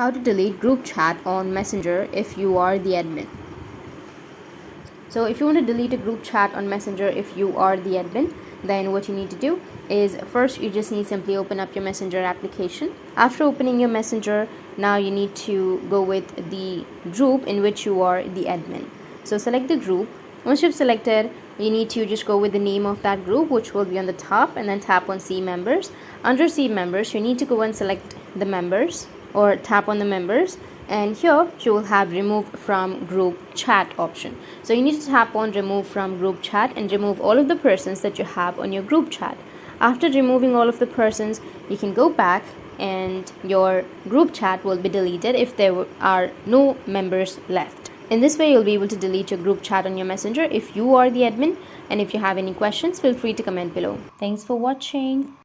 How to delete group chat on Messenger if you are the admin. So if you want to delete a group chat on Messenger if you are the admin, then what you need to do is first you just need simply open up your Messenger application. After opening your Messenger, now you need to go with the group in which you are the admin. So select the group. Once you've selected, you need to just go with the name of that group, which will be on the top, and then tap on see members. Under see members, you need to go and select the members, or tap on the members, and here you will have remove from group chat option. So you need to tap on remove from group chat and remove all of the persons that you have on your group chat. After removing all of the persons, you can go back and your group chat will be deleted if there are no members left. In this way, you'll be able to delete your group chat on your Messenger if you are the admin. And if you have any questions, feel free to comment below. Thanks for watching.